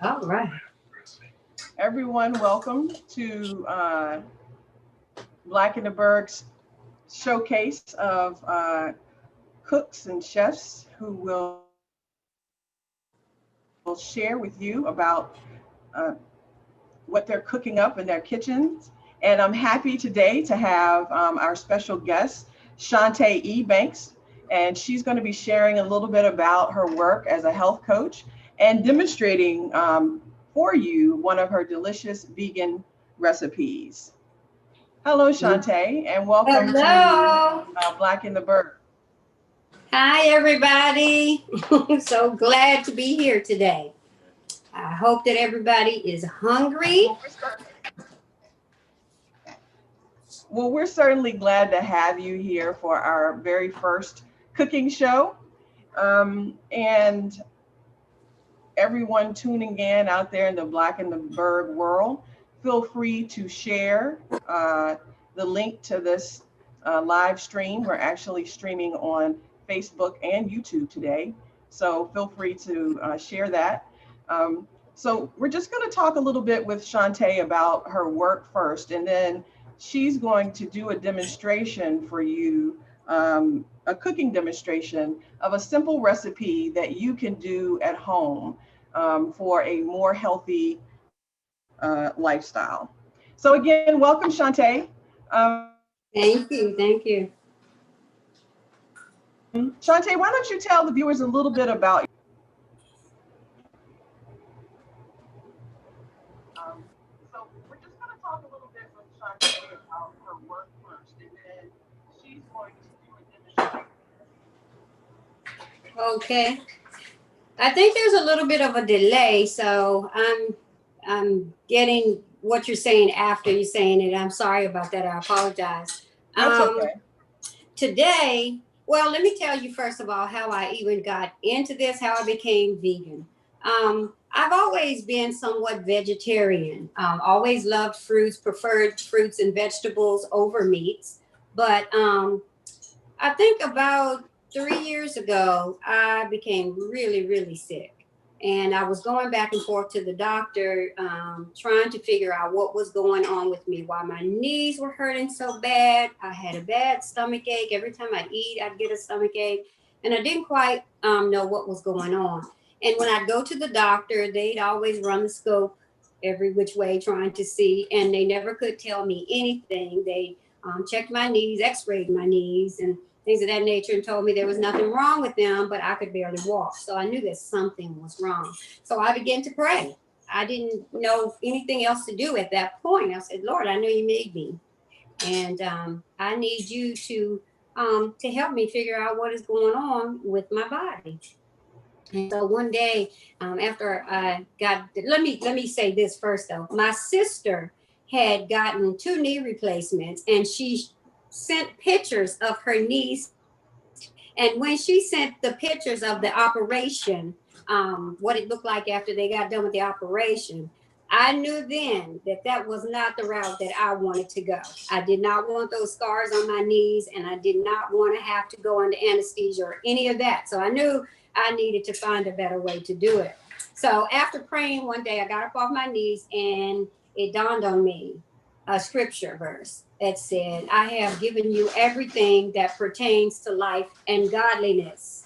All right. Everyone, welcome to Black in the Berg's showcase of cooks and chefs who will share with you about uh, what they're cooking up in their kitchens. And I'm happy today to have our special guest, Chantey E. Banks. And she's going to be sharing a little bit about her work as a health coach and demonstrating for you one of her delicious vegan recipes. Hello, Chantey, and welcome to Hello. Black in the Berg. Hi, everybody. So glad to be here today. I hope that everybody is hungry. We're certainly glad to have you here for our very first cooking show. And everyone tuning in out there in the Black in the Berg world, feel free to share the link to this live stream. We're actually streaming on Facebook and YouTube today. So feel free to share that. So we're just going to talk a little bit with Chantey about her work first, and then she's going to do a demonstration for you, a cooking demonstration of a simple recipe that you can do at home for a more healthy lifestyle. So again, welcome, Chantey. Thank you. Thank you. Chantey, why don't you tell the viewers a little bit about so we're just going to talk a little bit with Chantey about her work first, and then she's going to do a demonstration. Okay. I think there's a little bit of a delay, so I'm getting what you're saying after you're saying it. I'm sorry about that. I apologize. That's Um, okay. Today, well, let me tell you first of all how I even got into this, how I became vegan. I've always been somewhat vegetarian. Always loved fruits, preferred fruits and vegetables over meats. But I think about 3 years ago, I became really, really sick. And I was going back and forth to the doctor, trying to figure out what was going on with me, why my knees were hurting so bad. I had a bad stomach ache. Every time I'd eat, I'd get a stomach ache. And I didn't quite know what was going on. And when I'd go to the doctor, they'd always run the scope every which way trying to see. And they never could tell me anything. They checked my knees, x-rayed my knees, and things of that nature, and told me there was nothing wrong with them, but I could barely walk. So I knew that something was wrong. So I began to pray. I didn't know anything else to do at that point. I said, Lord, I know you made me. And I need you to help me figure out what is going on with my body. And so one day, after I got, let me say this first though. My sister had gotten 2 knee replacements, and she sent pictures of her knees. And when she sent the pictures of the operation, what it looked like after they got done with the operation, I knew then that that was not the route that I wanted to go. I did not want those scars on my knees, and I did not want to have to go under anesthesia or any of that. So I knew I needed to find a better way to do it. So after praying one day, I got up off my knees, and it dawned on me a scripture verse that said, I have given you everything that pertains to life and godliness.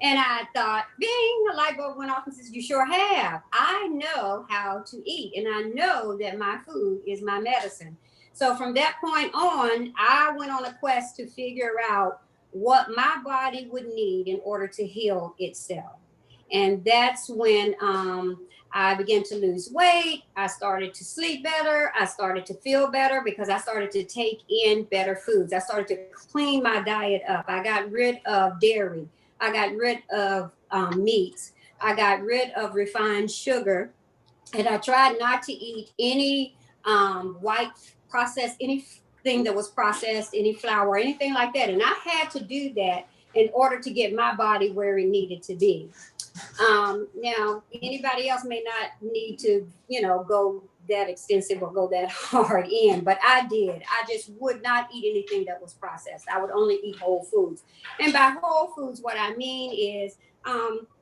And I thought, bing, the light bulb went off and says, you sure have. I know how to eat, and I know that my food is my medicine. So from that point on, I went on a quest to figure out what my body would need in order to heal itself. And that's when I began to lose weight. I started to sleep better. I started to feel better because I started to take in better foods. I started to clean my diet up. I got rid of dairy. I got rid of meats. I got rid of refined sugar. And I tried not to eat any white processed, anything that was processed, any flour, anything like that. And I had to do that in order to get my body where it needed to be. Now, anybody else may not need to, go that extensive or go that hard in, but I did. I just would not eat anything that was processed. I would only eat whole foods. And by whole foods, what I mean is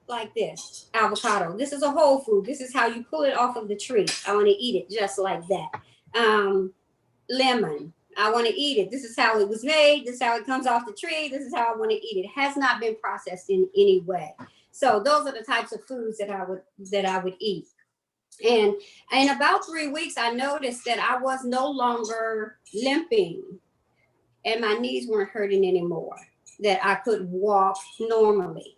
like this. Avocado. This is a whole food. This is how you pull it off of the tree. I want to eat it just like that. Lemon. I want to eat it. This is how it was made. This is how it comes off the tree. This is how I want to eat it. It has not been processed in any way. So those are the types of foods that I would eat. And in about 3 weeks, I noticed that I was no longer limping and my knees weren't hurting anymore, that I could walk normally.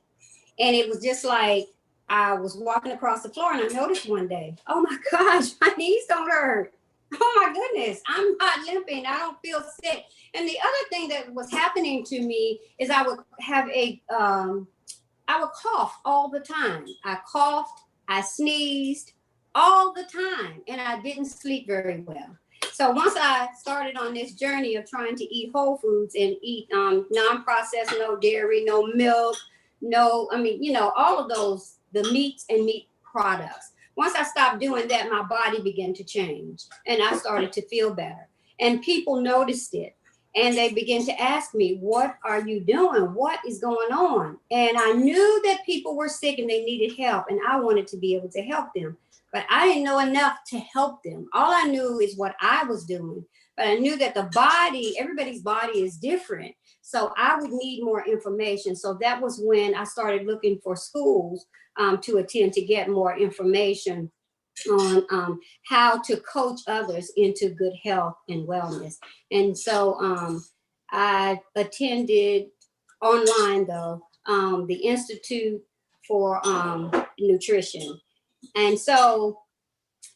And it was just like I was walking across the floor and I noticed one day, oh my gosh, my knees don't hurt. Oh my goodness, I'm not limping. I don't feel sick. And the other thing that was happening to me is I would have I would cough all the time. I coughed, I sneezed all the time, and I didn't sleep very well. So once I started on this journey of trying to eat whole foods and eat non-processed, no dairy, no milk, no, I mean, all of those, the meats and meat products. Once I stopped doing that, my body began to change and I started to feel better. And people noticed it. And they began to ask me, what are you doing? What is going on? And I knew that people were sick and they needed help. And I wanted to be able to help them. But I didn't know enough to help them. All I knew is what I was doing. But I knew that the body, everybody's body is different. So I would need more information. So that was when I started looking for schools to attend to get more information on how to coach others into good health and wellness. And so I attended online, though, the Institute for Nutrition. And so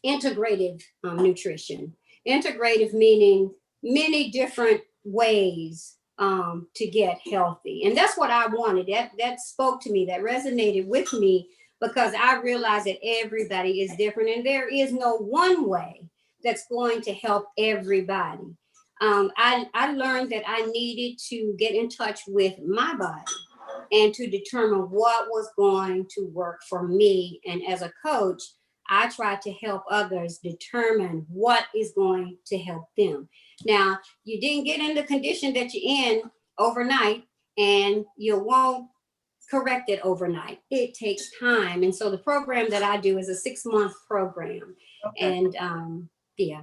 integrative nutrition, integrative meaning many different ways to get healthy. And that's what I wanted. That spoke to me, that resonated with me, because I realized that everybody is different and there is no one way that's going to help everybody. I learned that I needed to get in touch with my body and to determine what was going to work for me. And as a coach, I try to help others determine what is going to help them. Now, you didn't get in the condition that you're in overnight, and you won't correct it overnight. It takes time. And so the program that I do is a 6-month program. Okay. And yeah.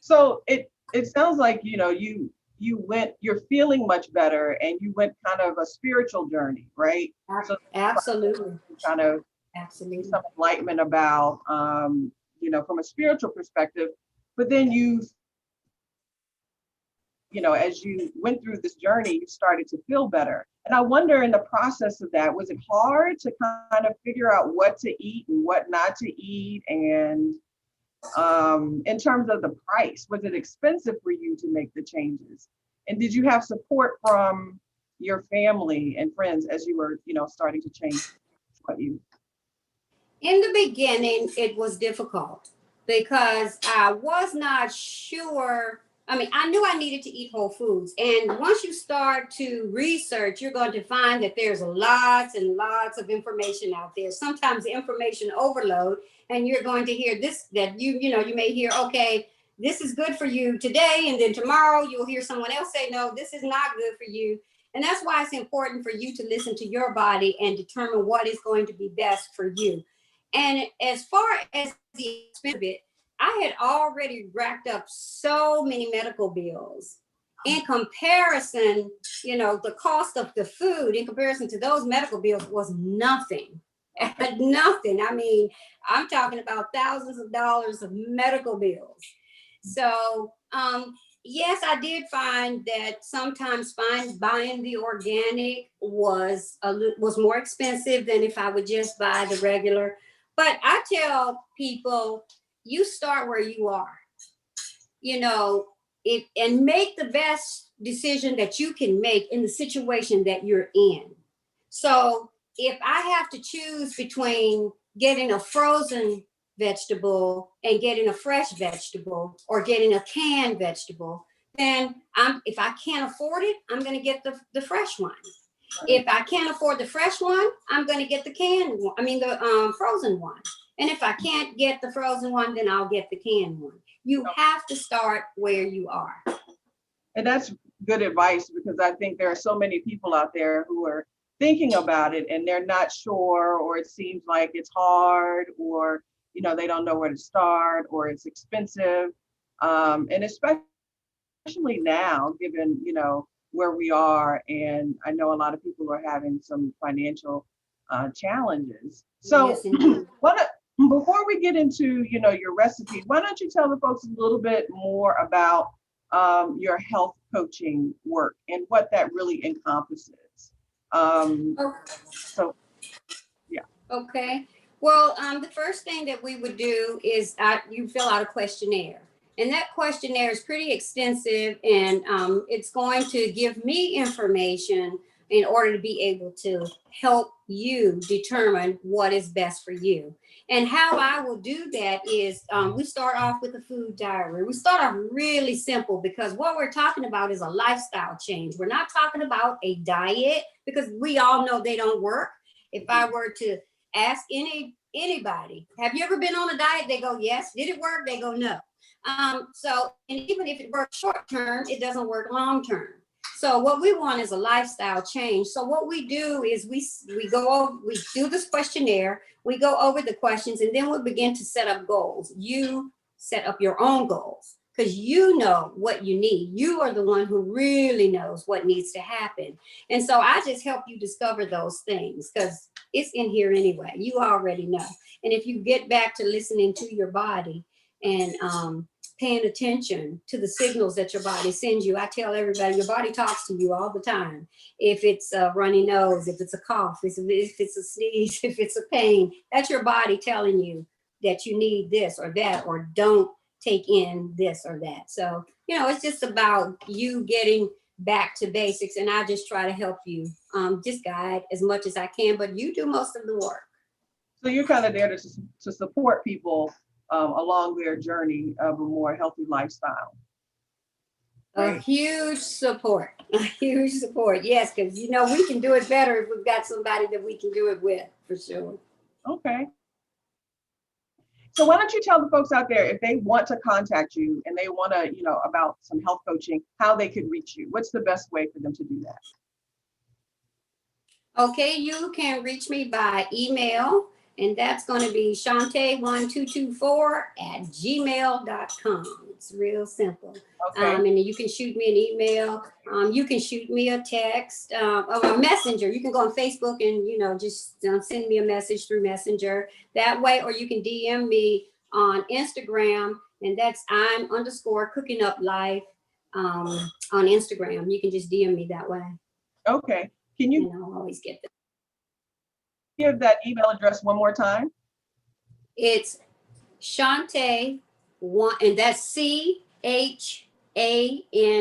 So it sounds like, you're feeling much better and you went kind of a spiritual journey, right? So Absolutely. kind of Absolutely. some enlightenment about, from a spiritual perspective, but then as you went through this journey, you started to feel better. And I wonder, in the process of that, was it hard to kind of figure out what to eat and what not to eat? And in terms of the price, was it expensive for you to make the changes? And did you have support from your family and friends as you were, starting to change what you? In the beginning, it was difficult because I was not sure. I mean, I knew I needed to eat whole foods. And once you start to research, you're going to find that there's lots and lots of information out there. Sometimes information overload, and you're going to hear this, that you may hear, okay, this is good for you today. And then tomorrow you'll hear someone else say, no, this is not good for you. And that's why it's important for you to listen to your body and determine what is going to be best for you. And as far as the expense of it, I had already racked up so many medical bills. In comparison, the cost of the food in comparison to those medical bills was nothing. Nothing. I mean, I'm talking about thousands of dollars of medical bills. So, yes, I did find that sometimes buying the organic was more expensive than if I would just buy the regular. But I tell people, you start where you are, and make the best decision that you can make in the situation that you're in. So if I have to choose between getting a frozen vegetable and getting a fresh vegetable or getting a canned vegetable, then if I can't afford it, I'm going to get the fresh one. If I can't afford the fresh one, I'm going to get the canned one. The frozen one. And if I can't get the frozen one, then I'll get the canned one. You have to start where you are. And that's good advice, because I think there are so many people out there who are thinking about it and they're not sure, or it seems like it's hard, or they don't know where to start, or it's expensive, and especially now, given where we are, and I know a lot of people are having some financial challenges. So, Yes, indeed. what before we get into your recipe, why don't you tell the folks a little bit more about your health coaching work and what that really encompasses? Um, Oh, so yeah. okay. Well, the first thing that we would do is you fill out a questionnaire. And that questionnaire is pretty extensive, and it's going to give me information in order to be able to help you determine what is best for you. And how I will do that is we start off with a food diary. We start off really simple because what we're talking about is a lifestyle change. We're not talking about a diet because we all know they don't work. If I were to ask anybody, have you ever been on a diet? They go, yes. Did it work? They go, no. So, and even if it works short term, it doesn't work long term. So what we want is a lifestyle change. So what we do is we do this questionnaire, we go over the questions, and then we begin to set up goals. You set up your own goals because you know what you need. You are the one who really knows what needs to happen. And so I just help you discover those things because it's in here anyway. You already know. And if you get back to listening to your body and paying attention to the signals that your body sends you. I tell everybody, your body talks to you all the time. If it's a runny nose, if it's a cough, if it's a sneeze, if it's a pain, that's your body telling you that you need this or that, or don't take in this or that. So, it's just about you getting back to basics. And I just try to help you just guide as much as I can, but you do most of the work. So you're kind of there to support people along their journey of a more healthy lifestyle. A huge support, yes, because we can do it better if we've got somebody that we can do it with, for sure. Okay. So why don't you tell the folks out there, if they want to contact you and they want to, about some health coaching, how they could reach you? What's the best way for them to do that? Okay, you can reach me by email, and that's going to be Chantey1224@gmail.com. It's real simple. Okay. And you can shoot me an email. You can shoot me a text or a messenger. You can go on Facebook and, just send me a message through Messenger that way, or you can DM me on Instagram, and that's I'm_cooking_up_life on Instagram. You can just DM me that way. Okay. Can you I'll always get that. give that email address one more time? It's Chantey one, and that's CHANTEY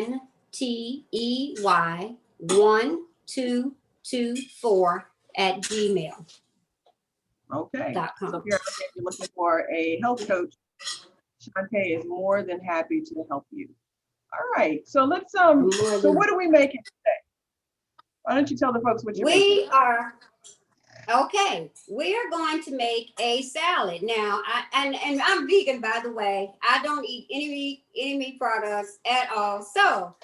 1224 @gmail.com. Okay. So if you're looking for a health coach, Chantey is more than happy to help you. All right. So let's so what are we making today? Why don't you tell the folks what you're making? We are going to make a salad now. And I'm vegan, by the way. I don't eat any meat products at all. So,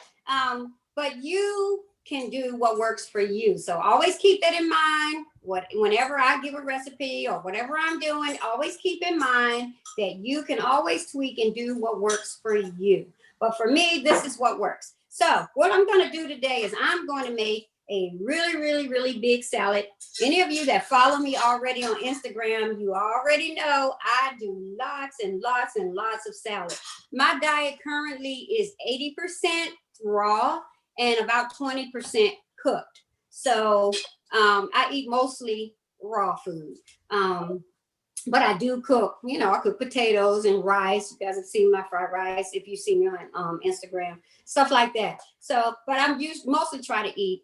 but you can do what works for you. So always keep that in mind. Whenever I give a recipe or whatever I'm doing, always keep in mind that you can always tweak and do what works for you. But for me, this is what works. So what I'm going to do today is I'm going to make a really, really, really big salad. Any of you that follow me already on Instagram, you already know I do lots and lots and lots of salad. My diet currently is 80% raw and about 20% cooked. So I eat mostly raw food. But I do cook, I cook potatoes and rice. You guys have seen my fried rice if you see me on Instagram, stuff like that. So, but I'm mostly try to eat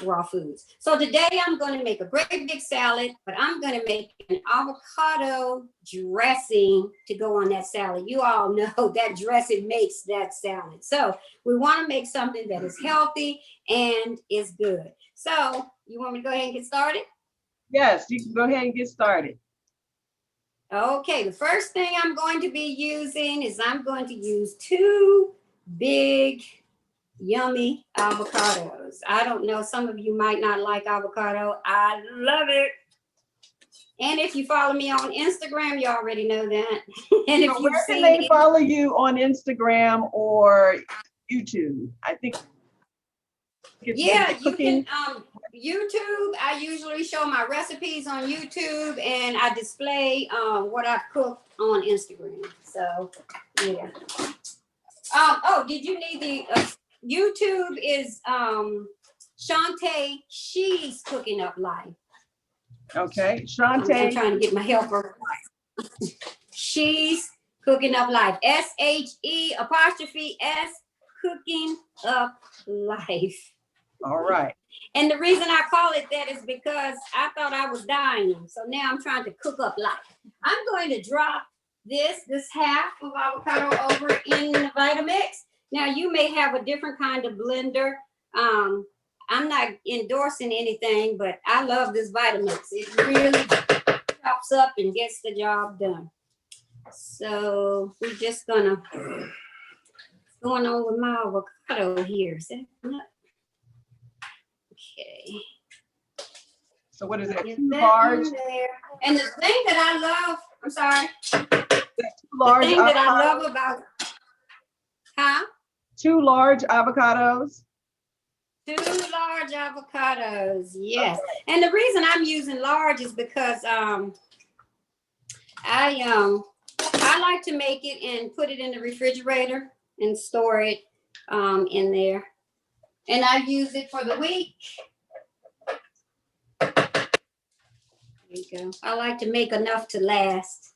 raw foods. So today I'm going to make a great big salad, but I'm going to make an avocado dressing to go on that salad. You all know that dressing makes that salad. So we want to make something that is healthy and is good. So you want me to go ahead and get started? Yes, you can go ahead and get started. Okay, the first thing I'm going to be using is I'm going to use 2 big yummy avocados. I don't know, some of you might not like avocado. I love it. And if you follow me on Instagram, you already know that. And if So you've where can seen they it, follow you on Instagram or YouTube? I think it's yeah, the you can cooking. YouTube. I usually show my recipes on YouTube, and I display what I've cooked on Instagram. So yeah. Oh, did you need the YouTube is Chantey. She's cooking up life. Okay, I'm Chantey. trying to get my helper. She's cooking up life. SHE''S cooking up life. All right. And the reason I call it that is because I thought I was dying. So now I'm trying to cook up life. I'm going to drop this half of avocado over in the Vitamix. Now you may have a different kind of blender. I'm not endorsing anything, but I love this Vitamix. It really chops up and gets the job done. So we're just gonna, what's going on with my avocado here? Is that enough? Okay. So what is that? Get Too that large? in there. And the thing that I love, I'm sorry, Too large the thing that I avocados? love about, huh? 2 large avocados. 2 large avocados, yes. Okay. And the reason I'm using large is because I like to make it and put it in the refrigerator and store it in there. And I use it for the week. There you go. I like to make enough to last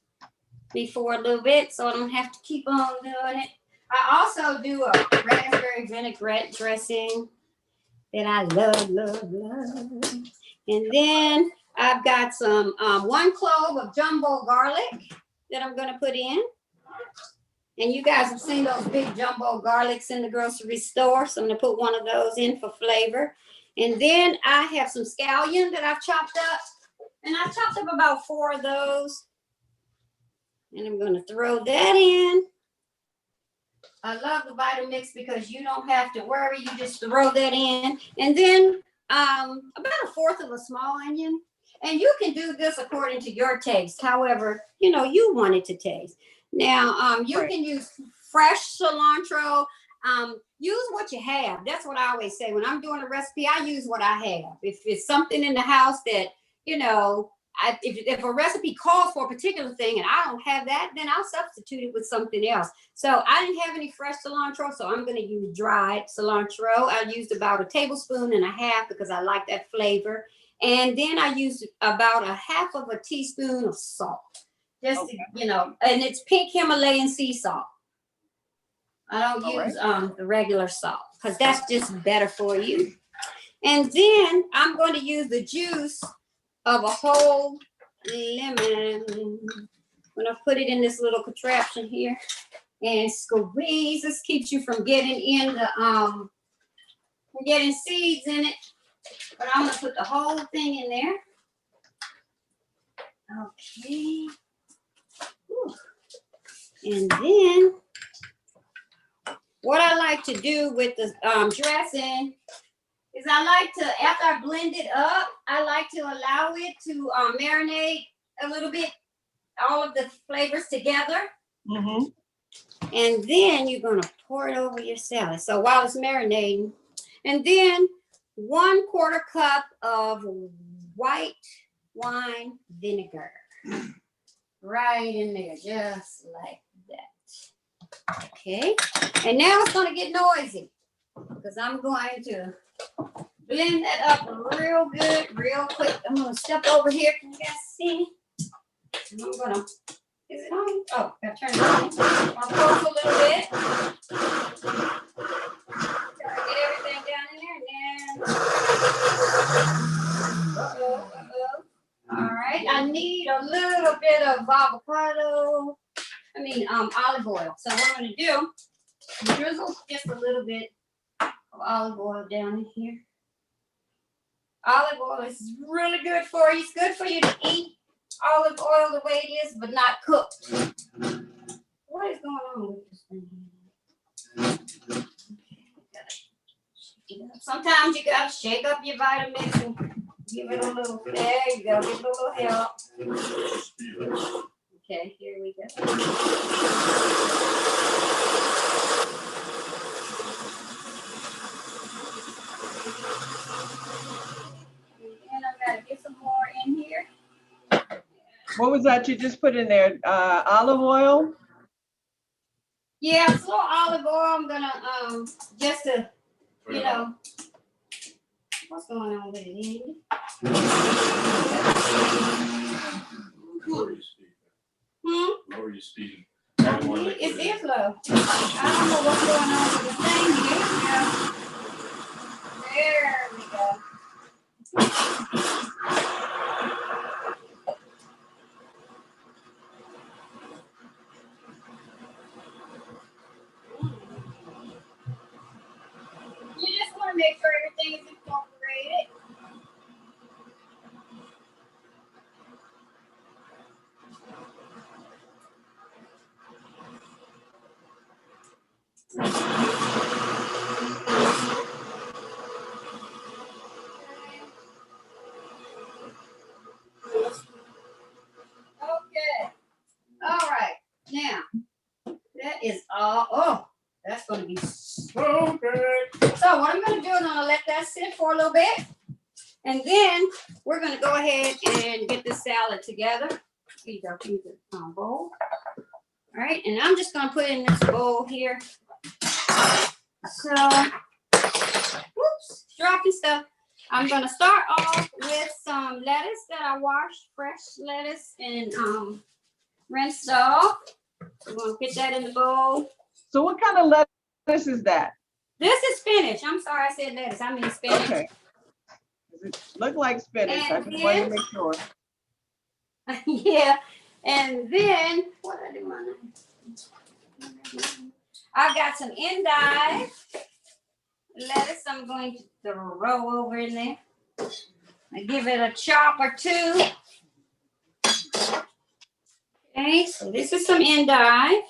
me for a little bit so I don't have to keep on doing it. I also do a raspberry vinaigrette dressing that I love, love, love. And then I've got some 1 clove of jumbo garlic that I'm gonna put in. And you guys have seen those big jumbo garlics in the grocery store. So I'm gonna put 1 of those in for flavor. And then I have some scallion that I've chopped up. And I've chopped up about 4 of those. And I'm gonna throw that in. I love the Vitamix because you don't have to worry. You just throw that in. And then about 1/4 of a small onion. And you can do this according to your taste. However, you want it to taste. Now, you Right. can use fresh cilantro. Use what you have. That's what I always say. When I'm doing a recipe, I use what I have. If it's something in the house that, if a recipe calls for a particular thing and I don't have that, then I'll substitute it with something else. So I didn't have any fresh cilantro, so I'm going to use dried cilantro. I used about 1.5 tablespoons because I like that flavor. And then I used about 1/2 teaspoon of salt. Just, Okay. And it's pink Himalayan sea salt. I don't All use the regular salt because that's just better for you. And then I'm going to use the juice of a whole lemon. I'm going to put it in this little contraption here and squeeze. This keeps you from getting in the getting seeds in it. But I'm going to put the whole thing in there. Okay. Whew. And then what I like to do with the dressing is I like to, after I blend it up, I like to allow it to marinate a little bit, all of the flavors together. Mm-hmm. And then you're going to pour it over your salad. So while it's marinating, and then 1/4 cup of white wine vinegar. Right in there, just like that. Okay. And now it's going to get noisy because I'm going to blend that up real good, real quick. I'm going to step over here. Can you guys see? And I'm going to, is it on? Oh, I turn it on. I'll pause a little bit. Get everything down in there. And then, all right. I need a little bit of olive oil. So what I'm going to do, drizzle just a little bit of olive oil down in here. Olive oil is really good for you. It's good for you to eat olive oil the way it is, but not cooked. What is going on with this thing? Okay, Sometimes you gotta shake up your vitamins and give it a little, there you go, give it a little help. Okay, here we go. And I'm gonna get some more in here. What was that you just put in there? Olive oil? Yeah, it's a little olive oil. I'm gonna just to, you know, what's going on with it, Andy? Lower your speed. Lower your speed. It is low. I don't know what's going on with the thing here. There we go. You just want to make sure everything is incorporated. Okay. All right. Now, that is all. Oh, that's going to be so good. So what I'm going to do is I'm going to let that sit for a little bit. And then we're going to go ahead and get this salad together. Here you go. Use the bowl. All right. And I'm just going to put in this bowl here. So, whoops, dropping stuff. I'm going to start off with some lettuce that I washed, fresh lettuce, and rinsed off. I'm going to put that in the bowl. So what kind of lettuce is that? This is spinach. I'm sorry I said lettuce. I mean spinach. Okay. Does it look like spinach? And I just wanted to make sure. Yeah. And then, what did I do on that? I've got some endive lettuce I'm going to throw over in there. I give it a chop or two. Okay, so this is some endive.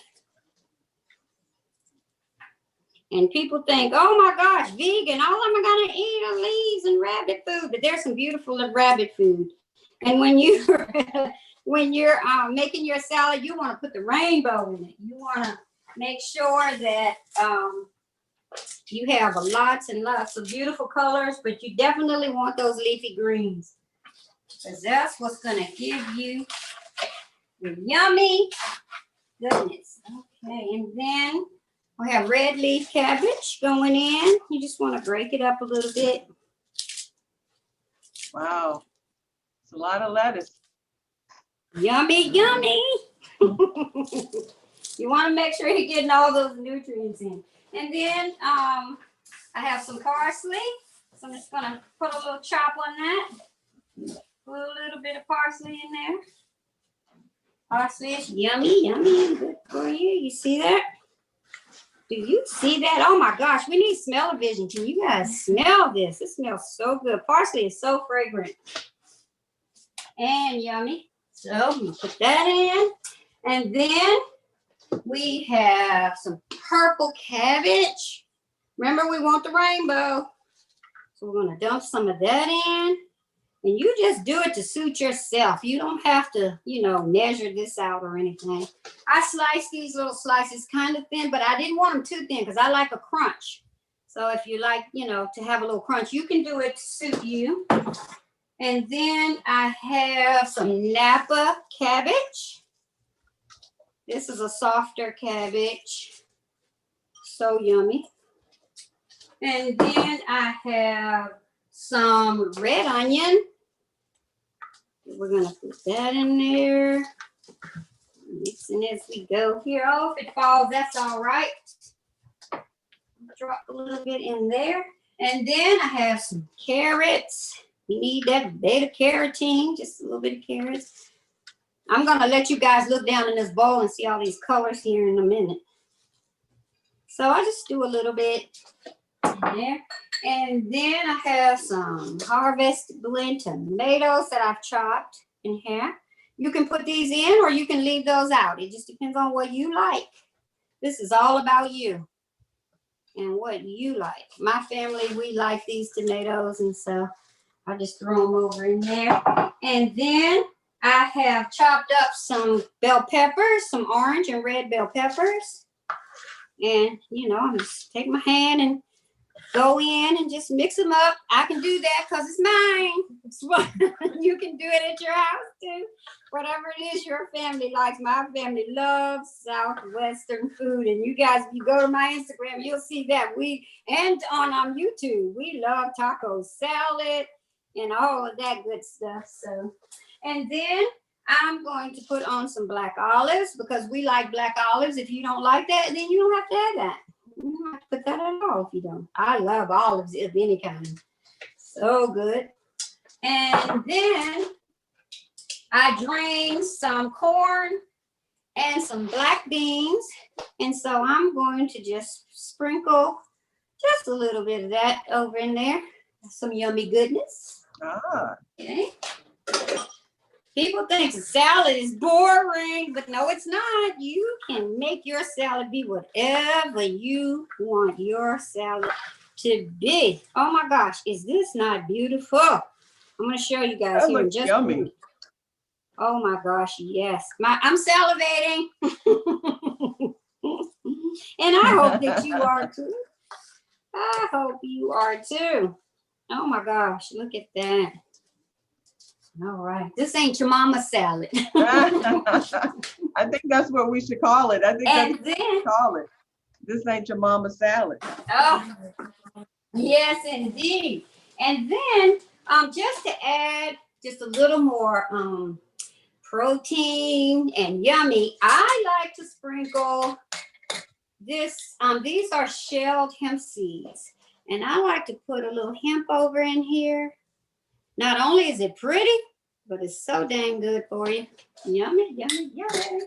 And people think, oh my gosh, vegan, all I'm gonna eat are leaves and rabbit food. But there's some beautiful rabbit food. And when you're making your salad, you want to put the rainbow in it. You want to make sure that you have lots and lots of beautiful colors, but you definitely want those leafy greens, because that's what's gonna give you the yummy goodness. Okay, and then we have red leaf cabbage going in. You just want to break it up a little bit. Wow. It's a lot of lettuce. Yummy, yummy. You want to make sure you're getting all those nutrients in. And then I have some parsley. So I'm just going to put a little chop on that. Put a little bit of parsley in there. Parsley is yummy, yummy, and good for you. You see that? Do you see that? Oh my gosh, we need smell-o-vision. Can you guys smell this? It smells so good. Parsley is so fragrant and yummy. So we put that in. And then we have some purple cabbage. Remember, we want the rainbow. So we're going to dump some of that in. And you just do it to suit yourself. You don't have to, measure this out or anything. I slice these little slices kind of thin, but I didn't want them too thin because I like a crunch. So if you like, to have a little crunch, you can do it to suit you. And then I have some Napa cabbage. This is a softer cabbage. So yummy. And then I have some red onion. We're going to put that in there. Mixing as we go here. Oh, if it falls, that's all right. Drop a little bit in there. And then I have some carrots. You need that beta carotene, just a little bit of carrots. I'm going to let you guys look down in this bowl and see all these colors here in a minute. So I just do a little bit in there. And then I have some Harvest Blend tomatoes that I've chopped in half. You can put these in or you can leave those out. It just depends on what you like. This is all about you. and what you like. My family, we like these tomatoes, and so I'll just throw them over in there. And then I have chopped up some bell peppers, some orange and red bell peppers. And, you know, I just take my hand and go in and just mix them up. I can do that because it's mine. You can do it at your house too. Whatever it is your family likes. My family loves Southwestern food. And you guys, if you go to my Instagram, you'll see that and on YouTube, we love tacos, salad, and all of that good stuff. So, and then I'm going to put on some black olives because we like black olives. If you don't like that, then you don't have to add that. You don't have to put that at all if you don't. I love olives of any kind. So good. And then I drained some corn and some black beans. And so I'm going to just sprinkle just a little bit of that over in there. Some yummy goodness. Okay. People think salad is boring, but no, it's not. You can make your salad be whatever you want your salad to be. Oh my gosh, is this not beautiful? I'm going to show you guys That here in looks just yummy. a minute. Oh my gosh, yes. I'm salivating. And I hope that you are too. I hope you are too. Oh my gosh, look at that. All right. This ain't your mama's salad. I think that's what we should call it. I think And that's what we then, should call it. This ain't your mama's salad. oh, yes, indeed. And then, just to add just a little more protein and yummy, I like to sprinkle this. These are shelled hemp seeds, and I like to put a little hemp over in here. Not only is it pretty, but it's so dang good for you. Yummy, yummy, yummy.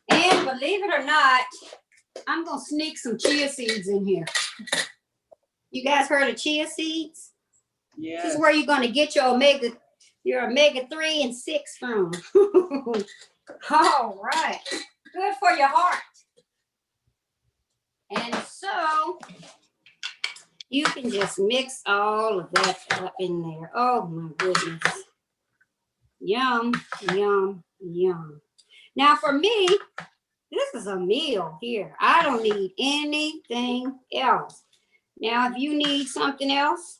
And believe it or not, I'm going to sneak some chia seeds in here. You guys heard of chia seeds? Yes. This is where you're going to get your omega 3 and 6 from. All right. Good for your heart. And so you can just mix all of that up in there. Oh my goodness. Yum, yum, yum. Now for me, this is a meal here. I don't need anything else. Now, if you need something else,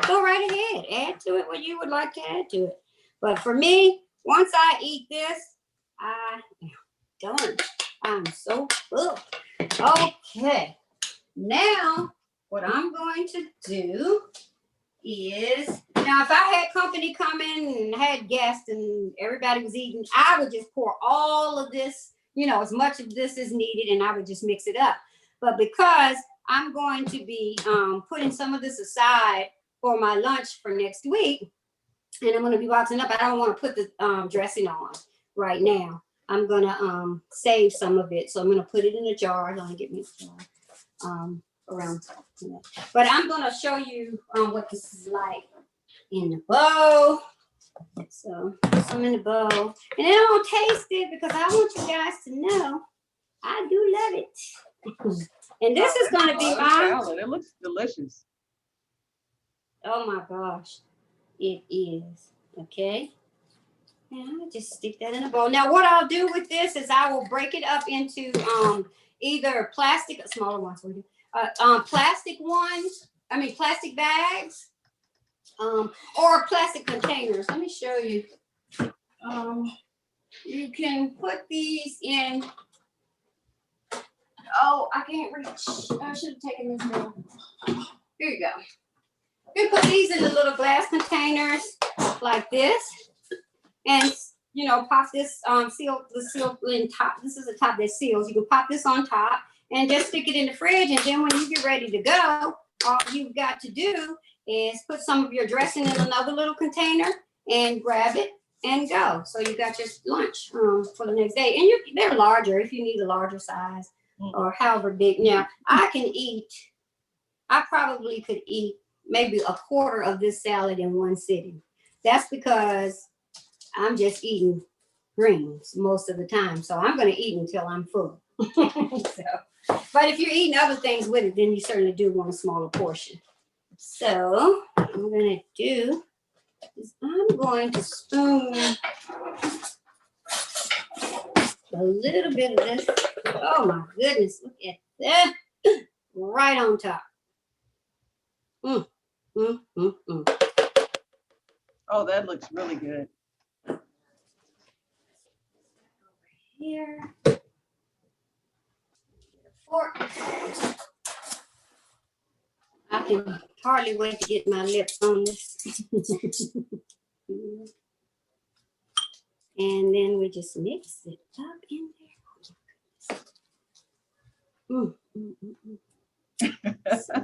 go right ahead. Add to it what you would like to add to it. But for me, once I eat this, I am done. I'm so full. Okay. Now, what I'm going to do is, now if I had company come in and had guests and everybody was eating, I would just pour all of this, you know, as much of this as needed, and I would just mix it up. But because I'm going to be putting some of this aside for my lunch for next week, and I'm going to be boxing up, I don't want to put the dressing on right now. I'm going to save some of it. So I'm going to put it in a jar. Let me get me a jar around. But I'm going to show you what this is like in the bowl. So put some in the bowl. And then I'm going to taste it because I want you guys to know I do love it. And this is going to be mine. It looks delicious. Oh my gosh, it is. Okay. And I'll just stick that in a bowl. Now, what I'll do with this is I will break it up into either plastic, smaller ones, plastic bags, or plastic containers. Let me show you. You can put these in. Oh, I can't reach. I should have taken this down. Here you go. You put these in the little glass containers like this, and you know, pop this seal in top. This is the top that seals. You can pop this on top and just stick it in the fridge. And then when you get ready to go, all you've got to do is put some of your dressing in another little container and grab it and go. So you got your lunch for the next day. And they're larger if you need a larger size or however big. Now I probably could eat maybe a quarter of this salad in one sitting. That's because I'm just eating greens most of the time. So I'm going to eat until I'm full. But if you're eating other things with it, then you certainly do want a smaller portion. So what I'm gonna do is I'm going to spoon a little bit of this. Oh my goodness, look at that. Right on top. Mm, mm, mm, mm. Oh, that looks really good. Here. Fork. I can hardly wait to get my lips on this. And then we just mix it up in there. Mm, mm, mm, mm. So,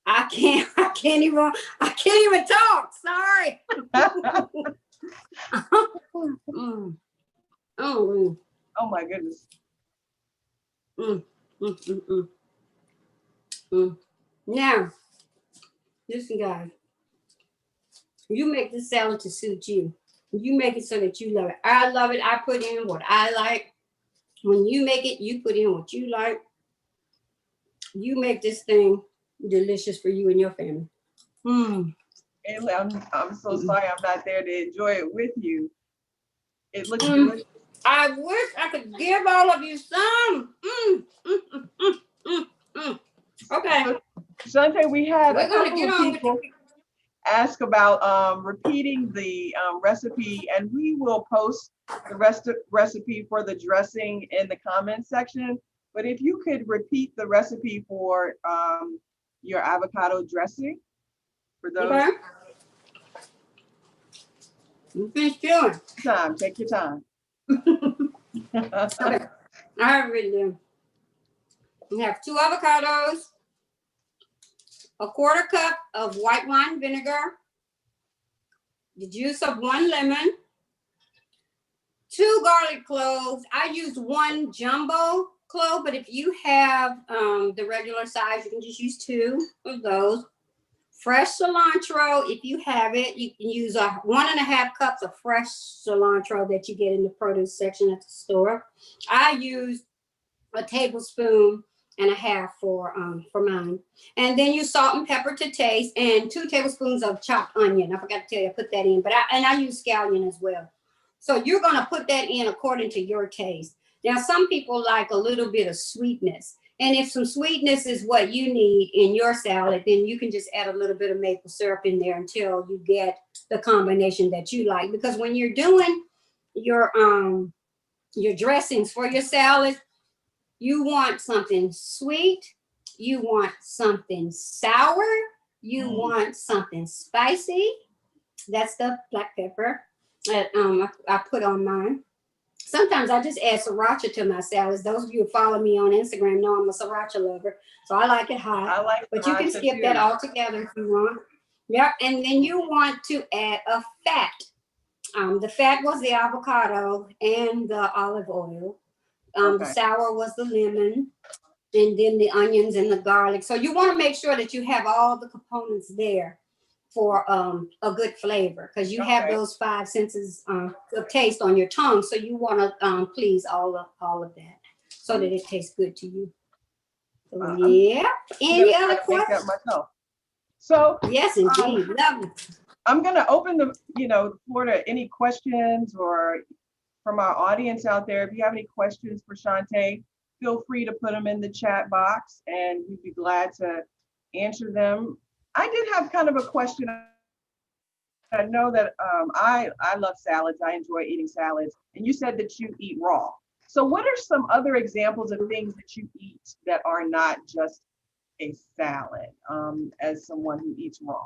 I can't even talk. Sorry. Mm, mm, Oh my goodness. mm, mm, mm, mm, mm. Now, listen, guys. You make this salad to suit you. You make it so that you love it. I love it. I put in what I like. When you make it, you put in what you like. You make this thing delicious for you and your family. Mm. And I'm so sorry I'm not there to enjoy it with you. It looks Mm. delicious. I wish I could give all of you some. Okay. So, Chantey, we had We're a gonna couple get of on with people ask about repeating the recipe, and we will post the recipe for the dressing in the comments section. But if you could repeat the recipe for your avocado dressing for those. Okay. You finish chewing. Take your time. Okay. I have it written down. You have 2 avocados, a 1/4 cup of white wine vinegar, the juice of 1 lemon, 2 garlic cloves. I use 1 jumbo clove, but if you have the regular size, you can just use 2 of those. Fresh cilantro, if you have it, you can use 1.5 cups of fresh cilantro that you get in the produce section at the store. I use a tablespoon and a half for mine. And then you salt and pepper to taste, and 2 tablespoons of chopped onion. I forgot to tell you, I put that in, but I use scallion as well. So you're gonna put that in according to your taste. Now, some people like a little bit of sweetness. And if some sweetness is what you need in your salad, then you can just add a little bit of maple syrup in there until you get the combination that you like. Because when you're doing your dressings for your salad, you want something sweet, you want something sour, you want something spicy. That's the black pepper that I put on mine. Sometimes I just add sriracha to my salads. Those of you who follow me on Instagram know I'm a sriracha lover. So I like it hot. I like but you can skip that altogether if you want. Yep. And then you want to add a fat. The fat was the avocado and the olive oil. The sour was the lemon, and then the onions and the garlic. So you want to make sure that you have all the components there for a good flavor, because you have those 5 senses of taste on your tongue. So you want to please all of that so that it tastes good to you. So, yeah. Any other questions? So yes, indeed. Love it. I'm going to open the floor to any questions or from our audience out there. If you have any questions for Chantey, feel free to put them in the chat box and we'd be glad to answer them. I did have kind of a question. I know that I love salads. I enjoy eating salads. And you said that you eat raw. So what are some other examples of things that you eat that are not just a salad, as someone who eats raw?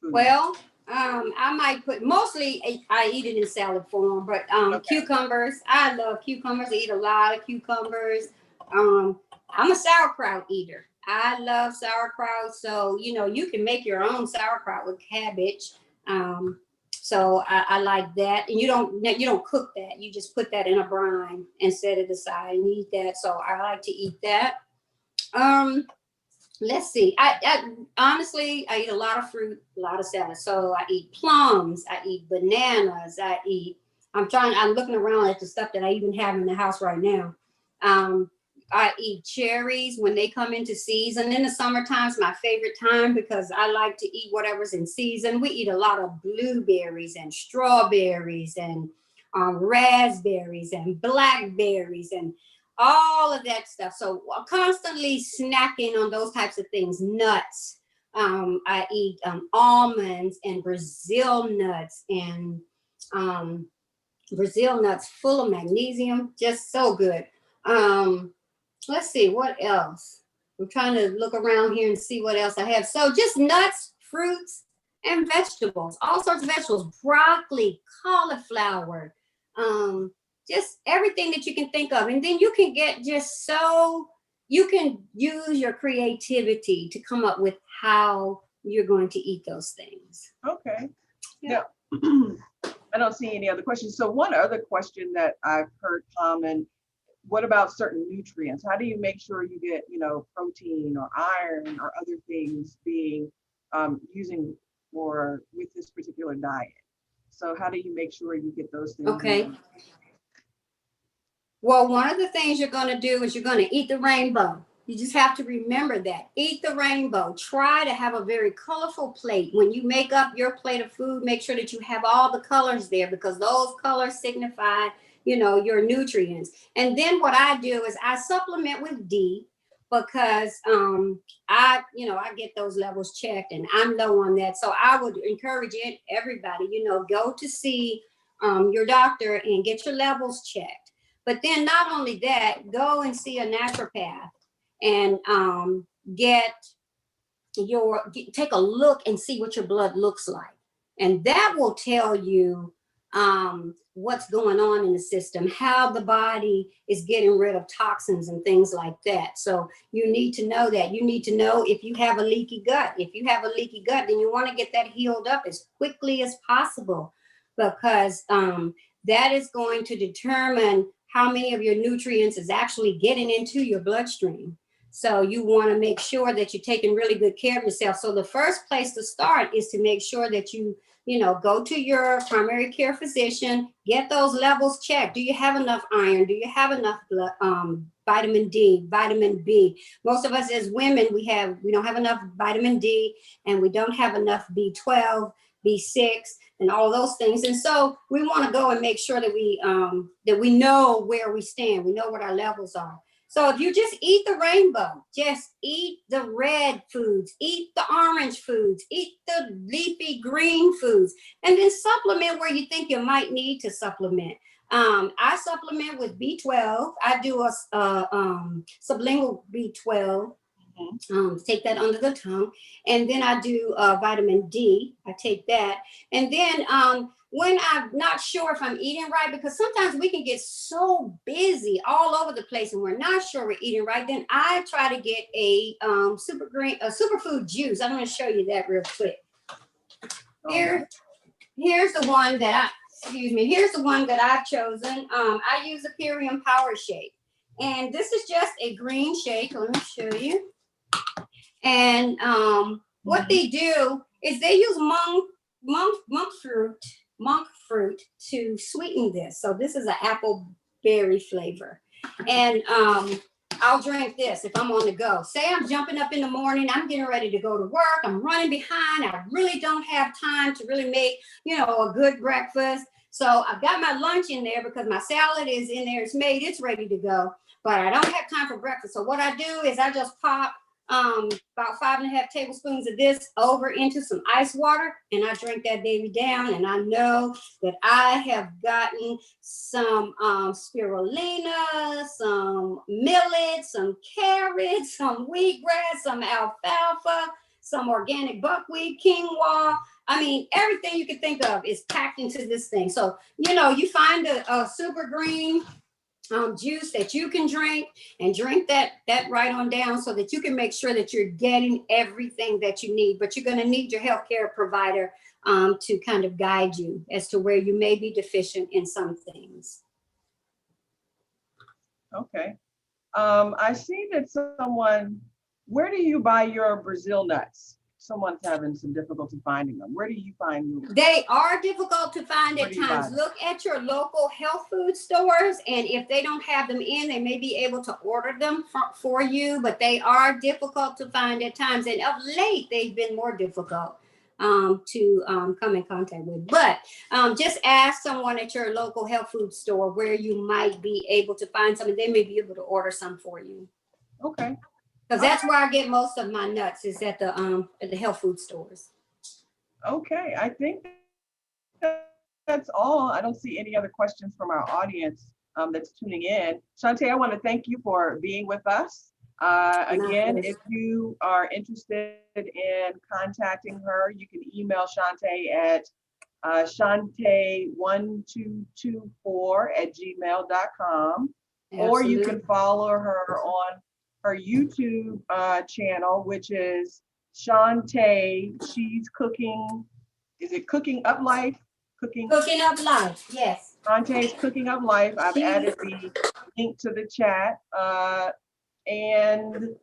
Well, I might put, mostly I eat it in salad form, but cucumbers. I love cucumbers. I eat a lot of cucumbers. I'm a sauerkraut eater. I love sauerkraut. So, you can make your own sauerkraut with cabbage. So I like that. And you don't cook that. You just put that in a brine and set it aside and eat that. So I like to eat that. Let's see. I honestly, I eat a lot of fruit, a lot of salad. So I eat plums, I eat bananas, I eat I'm looking around at the stuff that I even have in the house right now. Um, I eat cherries when they come into season. In the summertime is my favorite time because I like to eat whatever's in season. We eat a lot of blueberries and strawberries and raspberries and blackberries and all of that stuff. So constantly snacking on those types of things. Nuts. I eat almonds and Brazil nuts and Brazil nuts full of magnesium, just so good. Let's see what else. I'm trying to look around here and see what else I have. So just nuts, fruits, and vegetables, all sorts of vegetables, broccoli, cauliflower, just everything that you can think of. And then you can get just so, you can use your creativity to come up with how you're going to eat those things. Okay. Yeah. I don't see any other questions. So one other question that I've heard common, what about certain nutrients? How do you make sure you get, protein or iron or other things being using for with this particular diet? So how do you make sure you get those things? Okay. Well, one of the things you're going to do is you're going to eat the rainbow. You just have to remember that. Eat the rainbow. Try to have a very colorful plate. When you make up your plate of food, make sure that you have all the colors there because those colors signify, your nutrients. And then what I do is I supplement with D because I get those levels checked and I'm low on that. So I would encourage everybody, go to see your doctor and get your levels checked. But then not only that, go and see a naturopath and take a look and see what your blood looks like. And that will tell you what's going on in the system, how the body is getting rid of toxins and things like that. So you need to know that. You need to know if you have a leaky gut. If you have a leaky gut, then you want to get that healed up as quickly as possible because that is going to determine how many of your nutrients is actually getting into your bloodstream. So you want to make sure that you're taking really good care of yourself. So the first place to start is to make sure that you go to your primary care physician, get those levels checked. Do you have enough iron? Do you have enough vitamin D, vitamin B? Most of us as women, we don't have enough vitamin D and we don't have enough B12, B6, and all those things. And so we want to go and make sure that we know where we stand. We know what our levels are. So if you just eat the rainbow, just eat the red foods, eat the orange foods, eat the leafy green foods, and then supplement where you think you might need to supplement. I supplement with B12. I do a sublingual B12. Take that under the tongue. And then I do vitamin D. I take that. And then when I'm not sure if I'm eating right, because sometimes we can get so busy all over the place and we're not sure we're eating right, then I try to get a superfood juice. I'm going to show you that real quick. Here's the one that here's the one that I've chosen. I use a Purium Power Shake. And this is just a green shake. Let me show you. And what they do is they use monk fruit to sweeten this. So this is an apple berry flavor. And I'll drink this if I'm on the go. Say I'm jumping up in the morning, I'm getting ready to go to work, I'm running behind, I really don't have time to really make, a good breakfast. So I've got my lunch in there because my salad is in there, it's made, it's ready to go, but I don't have time for breakfast. So what I do is I just pop about 5.5 tablespoons of this over into some ice water, and I drink that baby down, and I know that I have gotten some spirulina, some millet, some carrots, some wheatgrass, some alfalfa, some organic buckwheat, quinoa. I mean, everything you can think of is packed into this thing. So, you find a super green juice that you can drink and drink that right on down so that you can make sure that you're getting everything that you need. But you're going to need your healthcare provider to kind of guide you as to where you may be deficient in some things. Okay. I see that where do you buy your Brazil nuts? someone's having some difficulty finding them, where do you find them? They are difficult to find Where at do you buy times. them? Look at your local health food stores, and if they don't have them in, they may be able to order them for you, but they are difficult to find at times. And of late, they've been more difficult to come in contact with. But just ask someone at your local health food store where you might be able to find some, and they may be able to order some for you. Okay. Because that's where I get most of my nuts, is at the health food stores. Okay, I think that's all. I don't see any other questions from our audience that's tuning in. Chantey, I want to thank you for being with us. Again, if you are interested in contacting her, you can email Chantey at chantey1224@gmail.com, or you can follow her on her YouTube channel, which is Chantey. She's cooking. Is it Cooking Up Life? Cooking Up Life, yes. Chantey's Cooking Up Life. I've added the link to the chat. And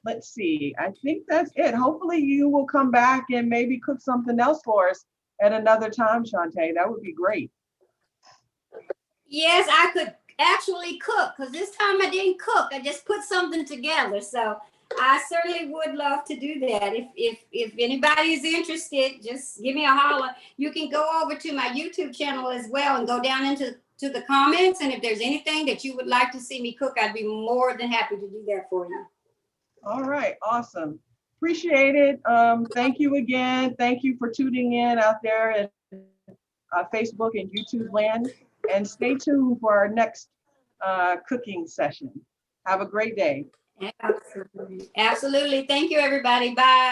let's see, I think that's it. Hopefully you will come back and maybe cook something else for us at another time, Chantey. That would be great. Yes, I could actually cook, because this time I didn't cook. I just put something together. So I certainly would love to do that. If anybody is interested, just give me a holler. You can go over to my YouTube channel as well and go down into the comments. And if there's anything that you would like to see me cook, I'd be more than happy to do that for you. All right, awesome. Appreciate it. Thank you again. Thank you for tuning in out there in Facebook and YouTube land. And stay tuned for our next cooking session. Have a great day. Absolutely. Absolutely. Thank you, everybody. Bye.